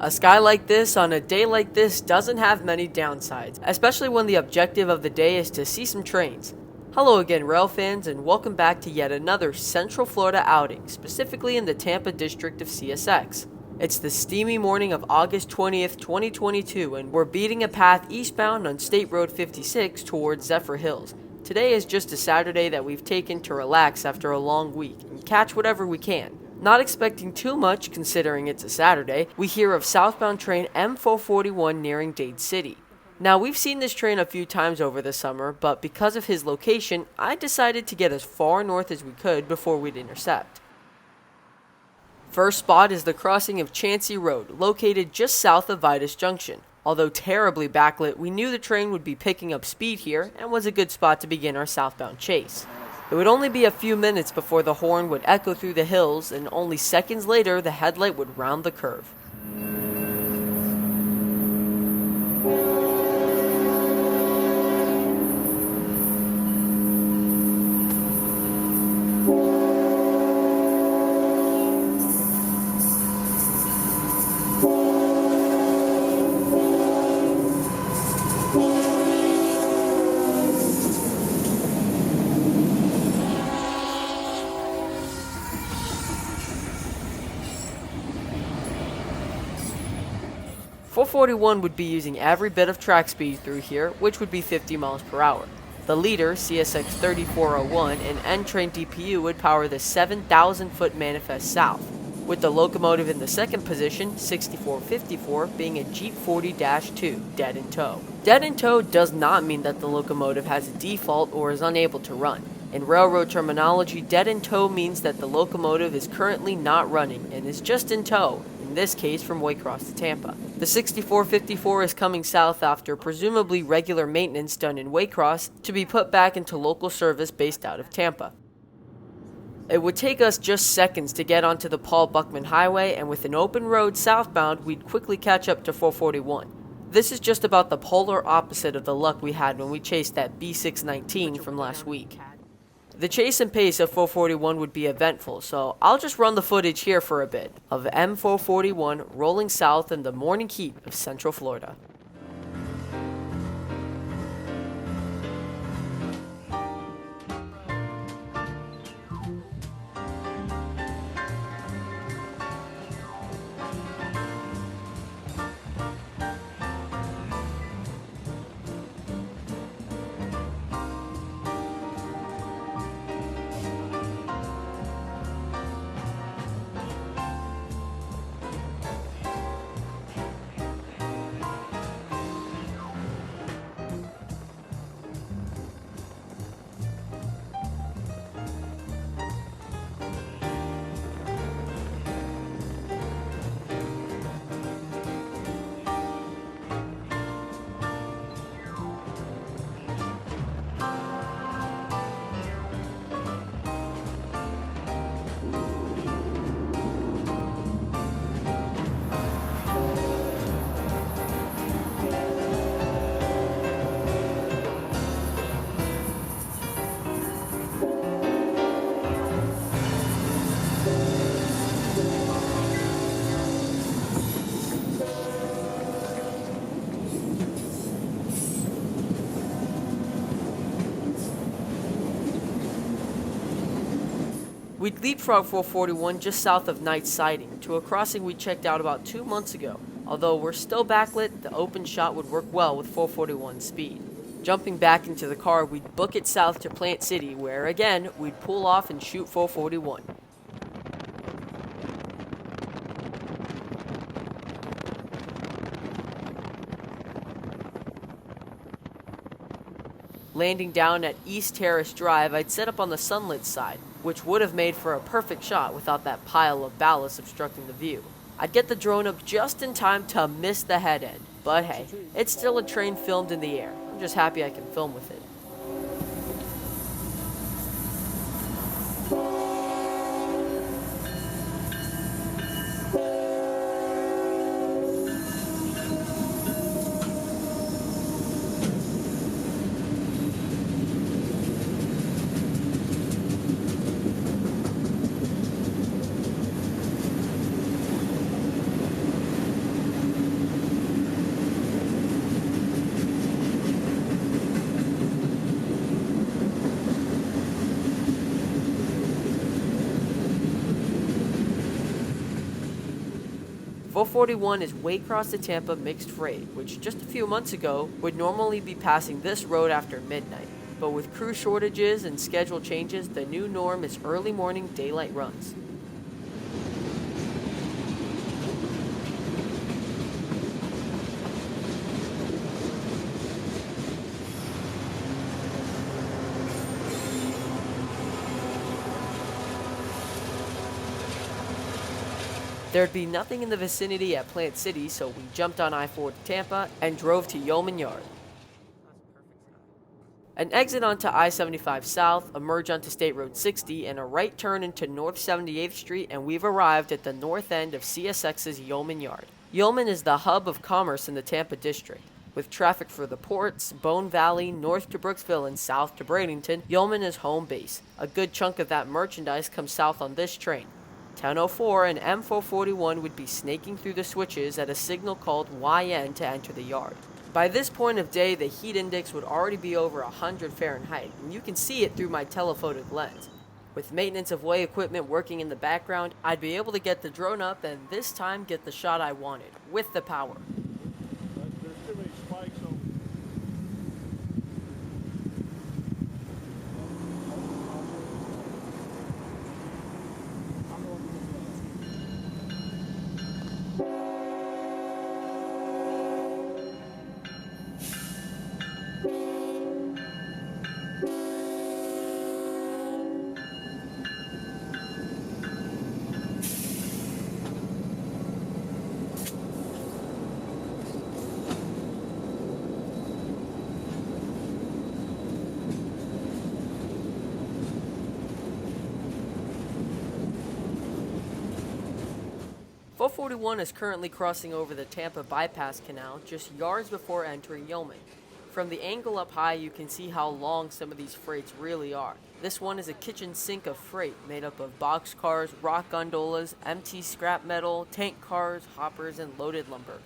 A sky like this on a day like this doesn't have many downsides, especially when the objective of the day is to see some trains. Hello again, rail fans, and welcome back to yet another Central Florida outing, specifically in the Tampa district of CSX. It's the steamy morning of August 20th, 2022, and we're beating a path eastbound on State Road 56 towards Zephyr Hills. Today is just a Saturday that we've taken to relax after a long week and catch whatever we can. Not expecting too much considering it's a Saturday, we hear of southbound train M441 nearing Dade City. Now, we've seen this train a few times over the summer, but because of his location, I decided to get as far north as we could before we'd intercept. First spot is the crossing of Chansey Road, located just south of Vitus Junction. Although terribly backlit, we knew the train would be picking up speed here and was a good spot to begin our southbound chase. It would only be a few minutes before the horn would echo through the hills, and only seconds later the headlight would round the curve. .441 would be using every bit of track speed through here, which would be 50 miles per hour. The leader, CSX 3401, and N-Train DPU would power the 7,000-foot manifest south, with the locomotive in the second position, 6454, being a Jeep 40-2, dead in tow. Dead in tow does not mean that the locomotive has a default or is unable to run. In railroad terminology, dead in tow means that the locomotive is currently not running and is just in tow, in this case from Waycross to Tampa. The 6454 is coming south after presumably regular maintenance done in Waycross to be put back into local service based out of Tampa. It would take us just seconds to get onto the Paul Buckman Highway, and with an open road southbound, we'd quickly catch up to 441. This is just about the polar opposite of the luck we had when we chased that B619 from last week. The chase and pace of 441 would be eventful, so I'll just run the footage here for a bit of M441 rolling south in the morning heat of Central Florida. We'd leapfrog 441 just south of Knight's Siding to a crossing we checked out about 2 months ago. Although we're still backlit, the open shot would work well with 441's speed. Jumping back into the car, we'd book it south to Plant City, where again, we'd pull off and shoot 441. Landing down at East Terrace Drive, I'd set up on the sunlit side, which would have made for a perfect shot without that pile of ballast obstructing the view. I'd get the drone up just in time to miss the head end, but hey, it's still a train filmed in the air. I'm just happy I can film with it. 441 is Waycross to Tampa mixed freight, which just a few months ago would normally be passing this road after midnight. But with crew shortages and schedule changes, the new norm is early morning daylight runs. There'd be nothing in the vicinity at Plant City, so we jumped on I-4 to Tampa and drove to Yeoman Yard. An exit onto I-75 South, a merge onto State Road 60, and a right turn into North 78th Street, and we've arrived at the north end of CSX's Yeoman Yard. Yeoman is the hub of commerce in the Tampa district. With traffic for the ports, Bone Valley, north to Brooksville, and south to Bradenton, Yeoman is home base. A good chunk of that merchandise comes south on this train. 1004 and M441 would be snaking through the switches at a signal called YN to enter the yard. By this point of day, the heat index would already be over 100 Fahrenheit, and you can see it through my telephotic lens. With maintenance of way equipment working in the background, I'd be able to get the drone up and this time get the shot I wanted, with the power. There's too many spikes on. Four 41 is currently crossing over the Tampa Bypass Canal just yards before entering Yeoman. From the angle up high, you can see how long some of these freights really are. This one is a kitchen sink of freight made up of boxcars, rock gondolas, empty scrap metal, tank cars, hoppers, and loaded lumber.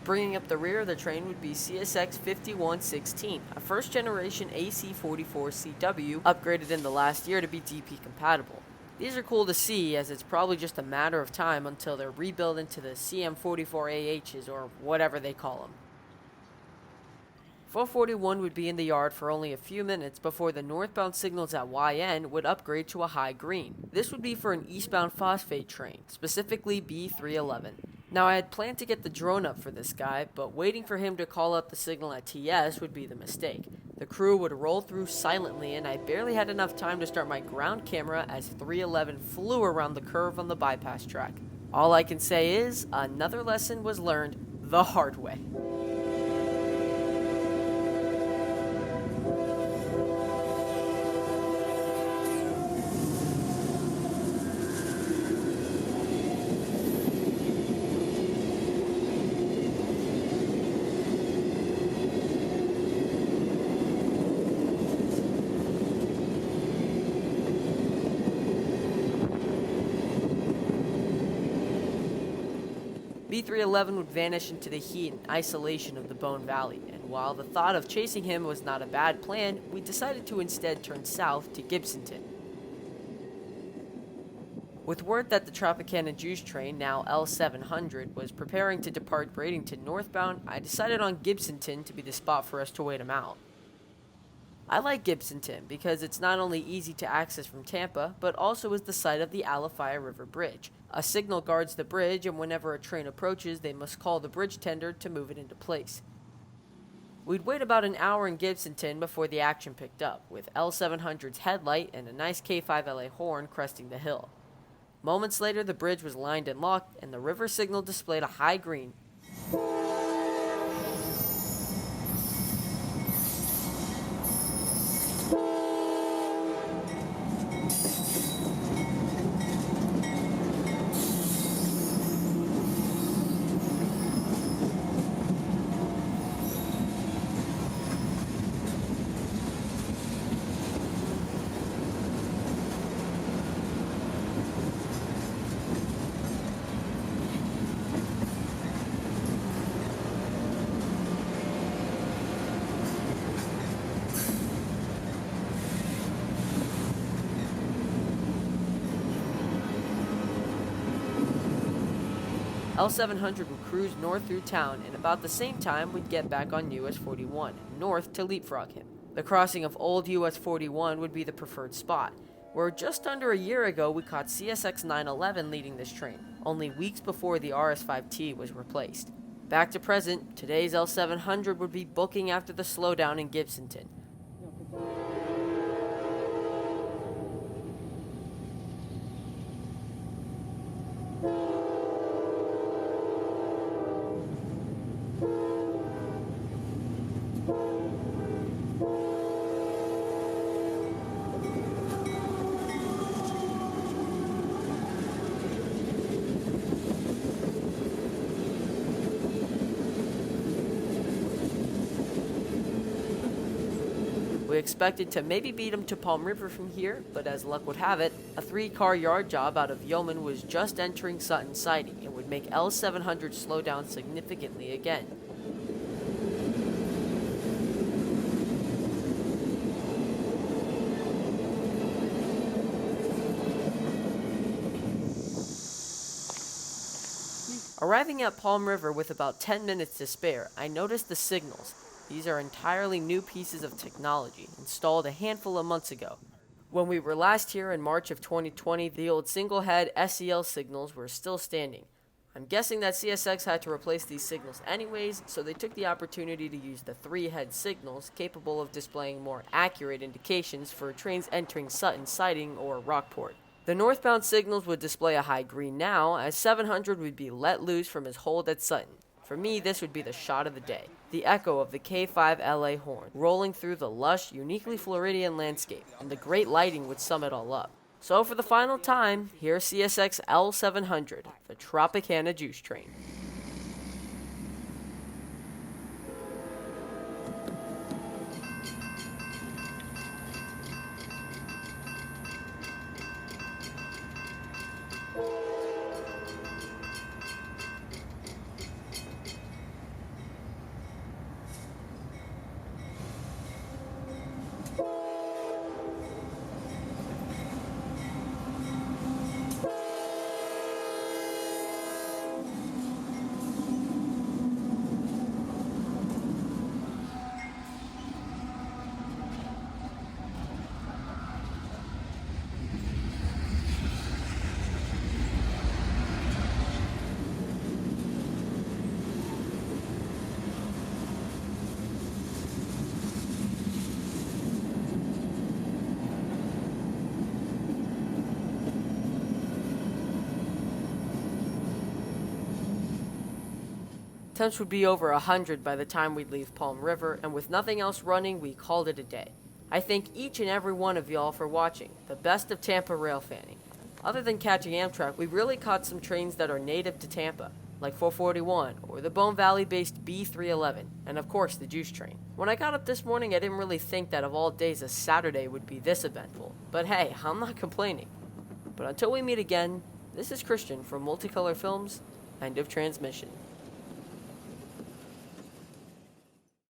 Bringing up the rear of the train would be CSX 5116, a first-generation AC44CW upgraded in the last year to be DP compatible. These are cool to see, as it's probably just a matter of time until they're rebuilt into the CM44AHs or whatever they call them. 441 would be in the yard for only a few minutes before the northbound signals at YN would upgrade to a high green. This would be for an eastbound phosphate train, specifically B311. Now, I had planned to get the drone up for this guy, but waiting for him to call out the signal at TS would be the mistake. The crew would roll through silently, and I barely had enough time to start my ground camera as 311 flew around the curve on the bypass track. All I can say is, another lesson was learned the hard way. B311 would vanish into the heat and isolation of the Bone Valley, and while the thought of chasing him was not a bad plan, we decided to instead turn south to Gibsonton. With word that the Tropicana Juice train, now L700, was preparing to depart Bradenton northbound, I decided on Gibsonton to be the spot for us to wait him out. I like Gibsonton because it's not only easy to access from Tampa, but also is the site of the Alafia River Bridge. A signal guards the bridge, and whenever a train approaches, they must call the bridge tender to move it into place. We'd wait about an hour in Gibsonton before the action picked up, with L700's headlight and a nice K5LA horn cresting the hill. Moments later, the bridge was lined and locked, and the river signal displayed a high green. L700 would cruise north through town, and about the same time we'd get back on US 41, north to leapfrog him. The crossing of old US 41 would be the preferred spot, where just under a year ago we caught CSX 911 leading this train, only weeks before the RS5T was replaced. Back to present, today's L700 would be booking after the slowdown in Gibsonton. We expected to maybe beat him to Palm River from here, but as luck would have it, a 3-car yard job out of Yeoman was just entering Sutton Siding and would make L700 slow down significantly again. Arriving at Palm River with about 10 minutes to spare, I noticed the signals. These are entirely new pieces of technology, installed a handful of months ago. When we were last here in March of 2020, the old single-head SEL signals were still standing. I'm guessing that CSX had to replace these signals anyways, so they took the opportunity to use the 3-head signals capable of displaying more accurate indications for trains entering Sutton Siding or Rockport. The northbound signals would display a high green now, as 700 would be let loose from his hold at Sutton. For me, this would be the shot of the day. The echo of the K5 LA horn, rolling through the lush, uniquely Floridian landscape, and the great lighting would sum it all up. So for the final time, here's CSX L700, the Tropicana Juice Train. Temps would be over 100 by the time we'd leave Palm River, and with nothing else running, we called it a day. I thank each and every one of y'all for watching the best of Tampa Railfanning. Other than catching Amtrak, we really caught some trains that are native to Tampa, like 441 or the Bone Valley-based B311, and of course the Juice Train. When I got up this morning, I didn't really think that of all days a Saturday would be this eventful, but hey, I'm not complaining. But until we meet again, this is Christian from Multicolor Films, end of transmission.